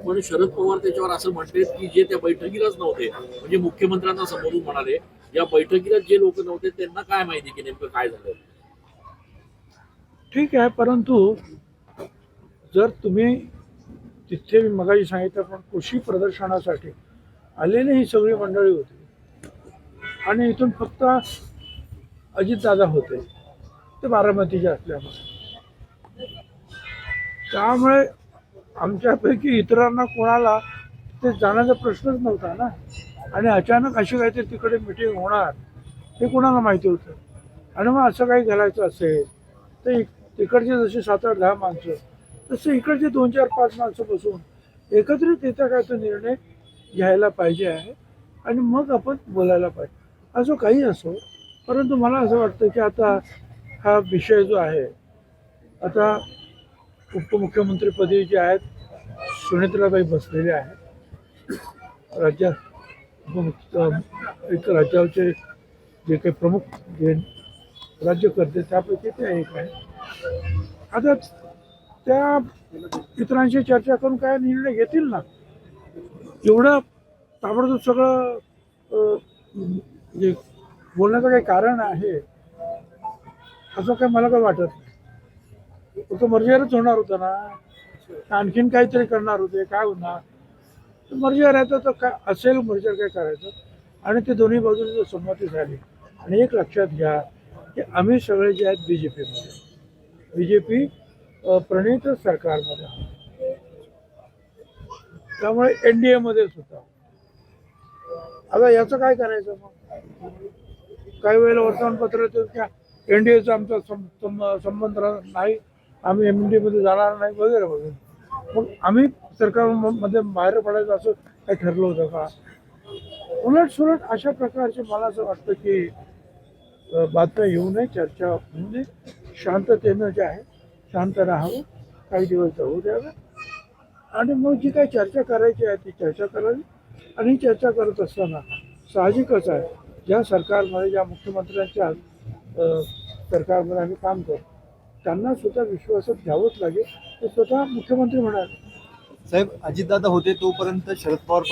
पण शरद पवार त्याच्यावर असं म्हणतात की जे त्या बैठकीलाच नव्हते, म्हणजे मुख्यमंत्र्यांना संबोधून म्हणाले या बैठकीला जे लोक नव्हते त्यांना काय माहिती की नेमकं काय झालं. ठीक आहे, परंतु जर तुम्ही तिथे मी मगाशी सांगितलं पण कृषी प्रदर्शनासाठी आलेली ही सगळी मंडळी होती आणि इथून फक्त अजितदादा होते ते बारामतीचे असल्यामुळे, त्यामुळे आमच्यापैकी इतरांना कोणाला ते जाण्याचा प्रश्नच नव्हता ना. आणि अचानक अशी काहीतरी तिकडे मिटिंग होणार हे कोणाला माहिती होतं. आणि मग असं काही घालायचं असेल तर तिकडचे जसे 7-8-10 माणसं तसे इकडचे 2-4-5 माणसं बसून एकत्रित येता काय तो निर्णय घ्यायला पाहिजे आहे आणि मग आपण बोलायला पाहिजे. असं काही असो, परंतु मला असं वाटतं की आता हा विषय जो आहे, आता उपमुख्यमंत्रीपदी जे आहेत सुनेत्राबाई बसलेले आहेत. एक राज्याचे जे काही प्रमुख जे राज्यकर्ते त्यापैकी ते एक आहे. आता त्या इतरांशी चर्चा करून काय निर्णय घेतील ना. एवढं ताबडतोब सगळं म्हणजे बोलण्याचं काही कारण आहे असं काय मला काय वाटत नाही. फक्त मर्जीवरच होणार होतं ना, आणखीन काहीतरी करणार होते, काय होणार. मर्जीवर येतं तर काय असेल, मर्जीवर काय करायचं. आणि ते दोन्ही बाजूने संमती झाली. आणि एक लक्षात घ्या की आम्ही सगळे जे आहेत बीजेपी प्रणित सरकारमध्ये आहोत. त्यामुळे NDA मध्ये सुद्धा आता याचं काय करायचं. मग काही वेळेला वर्तमानपत्र येतं की NDAचा आमचा संबंध नाही, आम्ही MND मध्ये जाणार नाही वगैरे वगैरे. मग आम्ही सरकारमध्ये बाहेर पडायचं असं काही ठरलं होतं का. उलट सुलट अशा प्रकारचे मला असं वाटतं की बातम्या येऊ नये, चर्चा होऊ नये, शांततेनं जे आहे शांत राहावं, काही दिवस जाऊ द्यावं आणि मग जी काही चर्चा करायची आहे ती चर्चा करावी. आणि चर्चा करत असताना साहजिकच आहे, ज्या सरकारमध्ये ज्या मुख्यमंत्र्यांच्या सरकारमध्ये आम्ही काम करतो त्यांना सुद्धा विश्वासात घ्यावंच लागेल. ते स्वतः मुख्यमंत्री म्हणाले. साहेब, अजितदादा होते तोपर्यंत शरद पवार